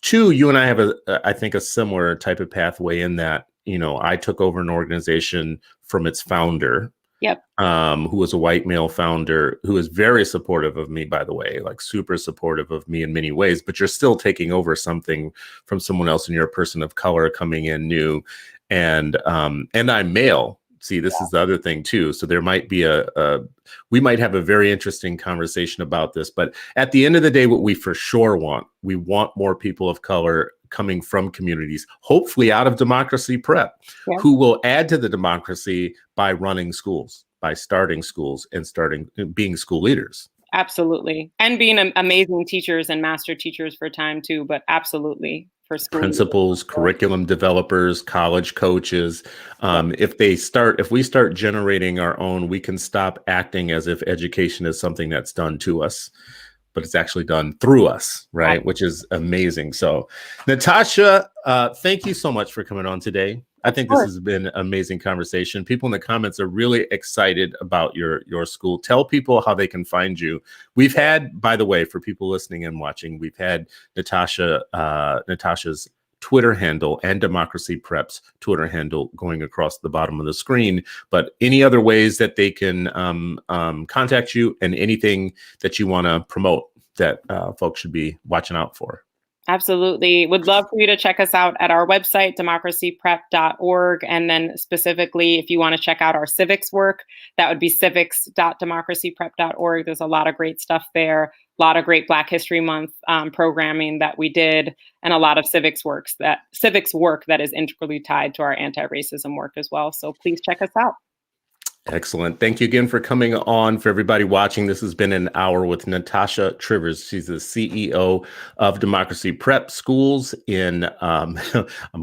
Two, you and I have I think a similar type of pathway in that, I took over an organization from its founder. Yep. Who was a white male founder who is very supportive of me, by the way, like super supportive of me in many ways, but you're still taking over something from someone else and you're a person of color coming in new. And I'm male. See, this is the other thing too. So there might be we might have a very interesting conversation about this, but at the end of the day, what we for sure want, we want more people of color coming from communities, hopefully out of democracy prep, who will add to the democracy by running schools, by starting schools and being school leaders. Absolutely. And being amazing teachers and master teachers for time too, but absolutely for school principals, curriculum developers, college coaches. If we start generating our own, we can stop acting as if education is something that's done to us, but it's actually done through us, right? Which is amazing. So, Natasha, thank you so much for coming on today. I think this has been an amazing conversation. People in the comments are really excited about your school. Tell people how they can find you. We've had, by the way, for people listening and watching, we've had Natasha's Twitter handle and Democracy Prep's Twitter handle going across the bottom of the screen. But any other ways that they can contact you, and anything that you want to promote that folks should be watching out for? Absolutely. Would love for you to check us out at our website, democracyprep.org. And then specifically, if you want to check out our civics work, that would be civics.democracyprep.org. There's a lot of great stuff there, a lot of great Black History Month programming that we did, and a lot of civics work that is integrally tied to our anti-racism work as well. So please check us out. Excellent. Thank you again for coming on. For everybody watching, this has been an hour with Natasha Trivers. She's the CEO of Democracy Prep Schools in, I'm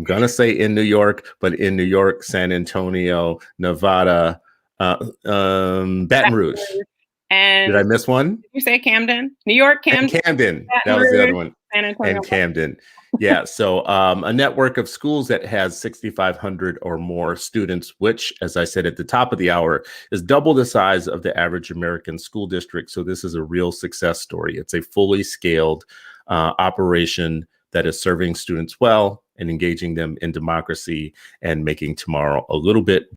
going to say in New York, but in New York, San Antonio, Nevada, Baton Rouge. And did I miss one? Did you say Camden? New York, Camden. And Camden. That was the other one. And Camden. Yeah. So a network of schools that has 6,500 or more students, which, as I said at the top of the hour, is double the size of the average American school district. So this is a real success story. It's a fully scaled operation that is serving students well and engaging them in democracy and making tomorrow a little bit